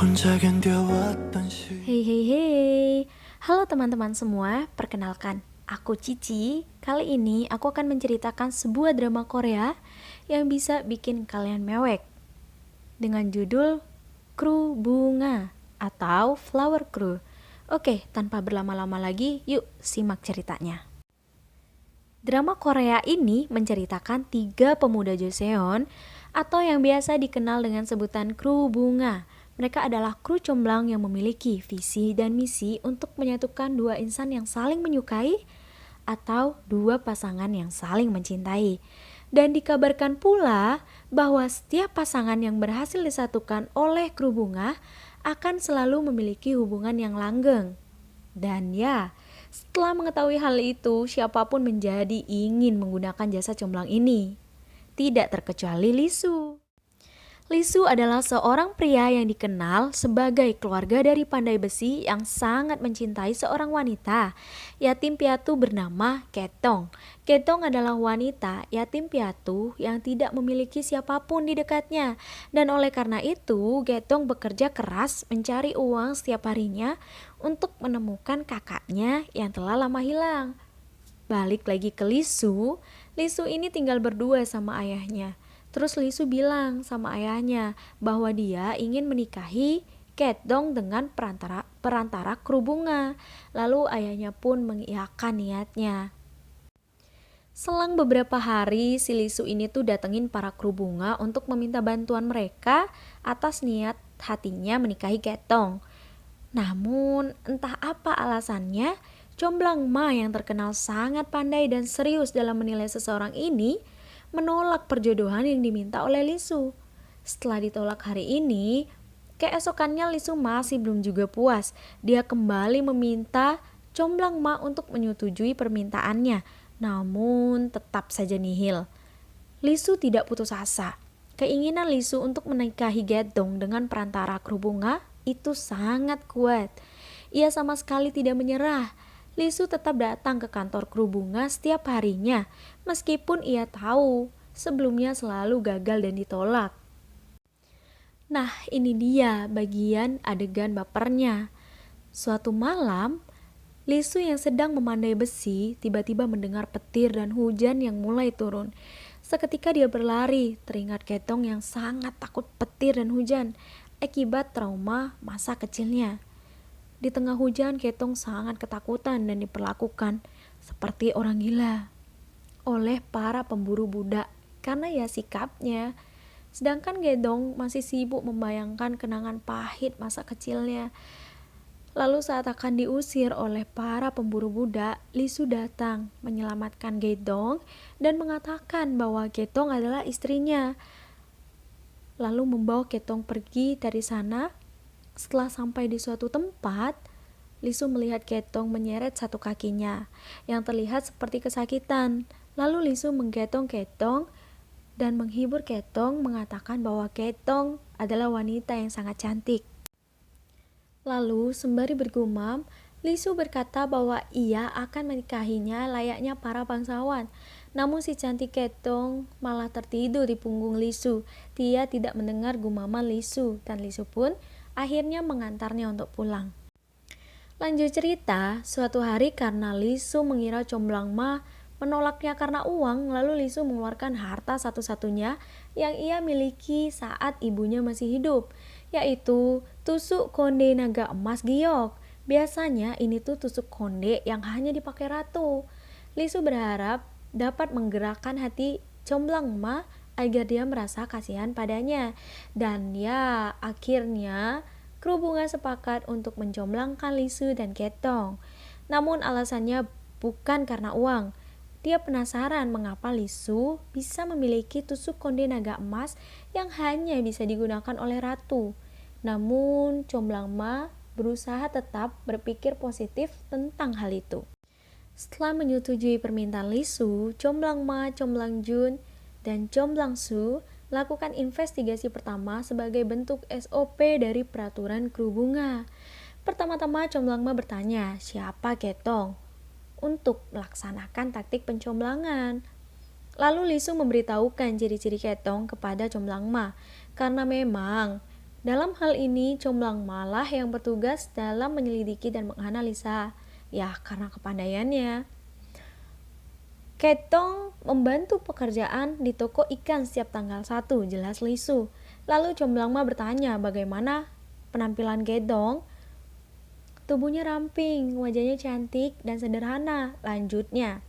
Hey hey hey, halo teman-teman semua, perkenalkan, aku Cici. Kali ini aku akan menceritakan sebuah drama Korea yang bisa bikin kalian mewek dengan judul Kru Bunga atau Flower Crew. Oke, tanpa berlama-lama lagi, yuk simak ceritanya. Drama Korea ini menceritakan 3 pemuda Joseon atau yang biasa dikenal dengan sebutan kru bunga. Mereka adalah kru comblang yang memiliki visi dan misi untuk menyatukan 2 insan yang saling menyukai atau 2 pasangan yang saling mencintai. Dan dikabarkan pula bahwa setiap pasangan yang berhasil disatukan oleh kru bunga akan selalu memiliki hubungan yang langgeng. Dan ya, setelah mengetahui hal itu, siapapun menjadi ingin menggunakan jasa comblang ini. Tidak terkecuali Lisu. Lisu adalah seorang pria yang dikenal sebagai keluarga dari pandai besi yang sangat mencintai seorang wanita yatim piatu bernama Ketong. Ketong adalah wanita yatim piatu yang tidak memiliki siapapun di dekatnya, dan oleh karena itu Ketong bekerja keras mencari uang setiap harinya untuk menemukan kakaknya yang telah lama hilang. Balik lagi ke Lisu, Lisu ini tinggal berdua sama ayahnya. Terus Lisu bilang sama ayahnya bahwa dia ingin menikahi Ketong dengan perantara kru bunga. Lalu ayahnya pun mengiyakan niatnya. Selang beberapa hari, si Lisu ini tuh datengin para kru bunga untuk meminta bantuan mereka atas niat hatinya menikahi Ketong. Namun, entah apa alasannya, Comblang Ma yang terkenal sangat pandai dan serius dalam menilai seseorang ini menolak perjodohan yang diminta oleh Lisu. Setelah ditolak hari ini, keesokannya Lisu masih belum juga puas. Dia kembali meminta Comblang Ma untuk menyetujui permintaannya, namun tetap saja nihil. Lisu tidak putus asa. Keinginan Lisu untuk menikahi Gedong dengan perantara kru bunga itu sangat kuat. Ia sama sekali tidak menyerah. Lisu tetap datang ke kantor kru bunga setiap harinya, meskipun ia tahu sebelumnya selalu gagal dan ditolak. Nah, ini dia bagian adegan bapernya. Suatu malam, Lisu yang sedang memandai besi tiba-tiba mendengar petir dan hujan yang mulai turun. Seketika dia berlari, teringat Ketong yang sangat takut petir dan hujan akibat trauma masa kecilnya. Di tengah hujan, Ketong sangat ketakutan dan diperlakukan seperti orang gila oleh para pemburu budak karena ya sikapnya. Sedangkan Gedong masih sibuk membayangkan kenangan pahit masa kecilnya. Lalu saat akan diusir oleh para pemburu budak, Lisu datang menyelamatkan Gedong dan mengatakan bahwa Gedong adalah istrinya. Lalu membawa Gedong pergi dari sana. Setelah sampai di suatu tempat, Lisu melihat Ketong menyeret satu kakinya yang terlihat seperti kesakitan. Lalu Lisu menggendong Ketong dan menghibur Ketong, mengatakan bahwa Ketong adalah wanita yang sangat cantik. Lalu sembari bergumam, Lisu berkata bahwa ia akan menikahinya layaknya para bangsawan. Namun si cantik Ketong malah tertidur di punggung Lisu. Dia tidak mendengar gumaman Lisu dan Lisu pun akhirnya mengantarnya untuk pulang. Lanjut cerita, suatu hari karena Lisu mengira Comblang Ma menolaknya karena uang, lalu Lisu mengeluarkan harta satu-satunya yang ia miliki saat ibunya masih hidup, yaitu tusuk konde naga emas giok. Biasanya ini tuh tusuk konde yang hanya dipakai ratu. Lisu berharap dapat menggerakkan hati Comblang Ma agar dia merasa kasihan padanya. Dan ya, akhirnya kru bunga sepakat untuk mencomblangkan Lisu dan Ketong. Namun alasannya bukan karena uang. Dia penasaran mengapa Lisu bisa memiliki tusuk konde naga emas yang hanya bisa digunakan oleh ratu. Namun Comblang Ma berusaha tetap berpikir positif tentang hal itu. Setelah menyetujui permintaan Lisu, Comblang Ma, Comblang Jun, dan Comblang Su lakukan investigasi pertama sebagai bentuk SOP dari peraturan kru bunga. Pertama-tama Comblang Ma bertanya siapa Ketong untuk melaksanakan taktik pencomblangan. Lalu Lisu memberitahukan ciri-ciri Ketong kepada Comblang Ma, karena memang Dalam hal ini, Comblang malah yang bertugas dalam menyelidiki dan menganalisa. Ya, karena kepandaiannya. Ketong membantu pekerjaan di toko ikan setiap tanggal 1, jelas Lisu. Lalu Comblang Ma bertanya bagaimana penampilan Ketong. Tubuhnya ramping, wajahnya cantik dan sederhana, lanjutnya.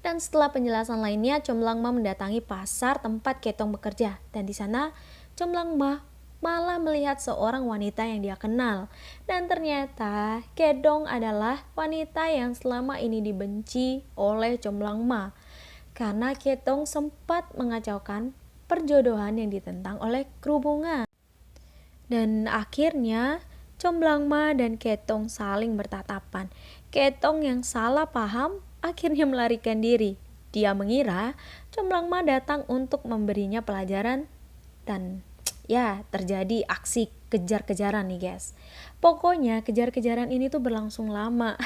Dan setelah penjelasan lainnya, Comblang Ma mendatangi pasar tempat Ketong bekerja. Dan di sana, Comblang Ma malah melihat seorang wanita yang dia kenal. Dan ternyata, Kedong adalah wanita yang selama ini dibenci oleh Comblang Ma. Karena Ketong sempat mengacaukan perjodohan yang ditentang oleh kru bunga. Dan akhirnya, Comblang Ma dan Ketong saling bertatapan. Ketong yang salah paham akhirnya melarikan diri. Dia mengira Comblang Ma datang untuk memberinya pelajaran dan ya terjadi aksi kejar-kejaran nih guys. Pokoknya kejar-kejaran ini tuh berlangsung lama.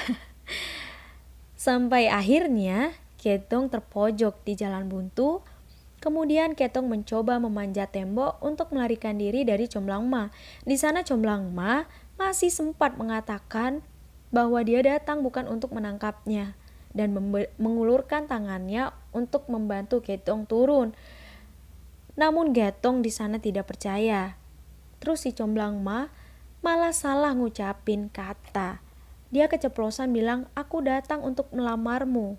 Sampai akhirnya Ketong terpojok di jalan buntu. Kemudian Ketong mencoba memanjat tembok untuk melarikan diri dari Comblang Ma. Di sana Comblang Ma masih sempat mengatakan bahwa dia datang bukan untuk menangkapnya dan mengulurkan tangannya untuk membantu Ketong turun. Namun Ketong di sana tidak percaya. Terus si Comblang Ma malah salah ngucapin kata. Dia keceplosan bilang, "Aku datang untuk melamarmu."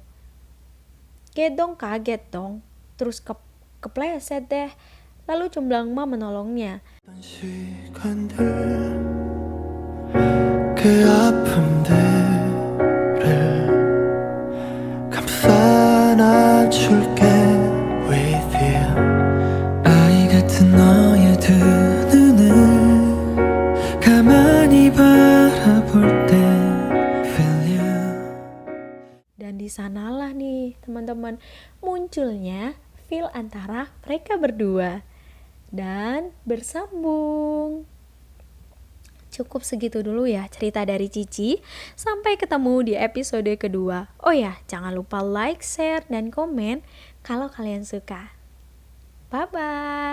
Ketong kaget dong. Terus kepleset deh. Lalu Comblang Ma menolongnya. 그 아픔들을 감싸 안아줄게 with you 아이 같은 너의 두 눈을 가만히 바라볼 때 feel you Dan di sanalah nih teman-teman munculnya feel antara mereka berdua dan bersambung. Cukup segitu dulu ya cerita dari Cici. Sampai ketemu di episode kedua. Oh ya, jangan lupa like, share, dan komen kalau kalian suka. Bye-bye.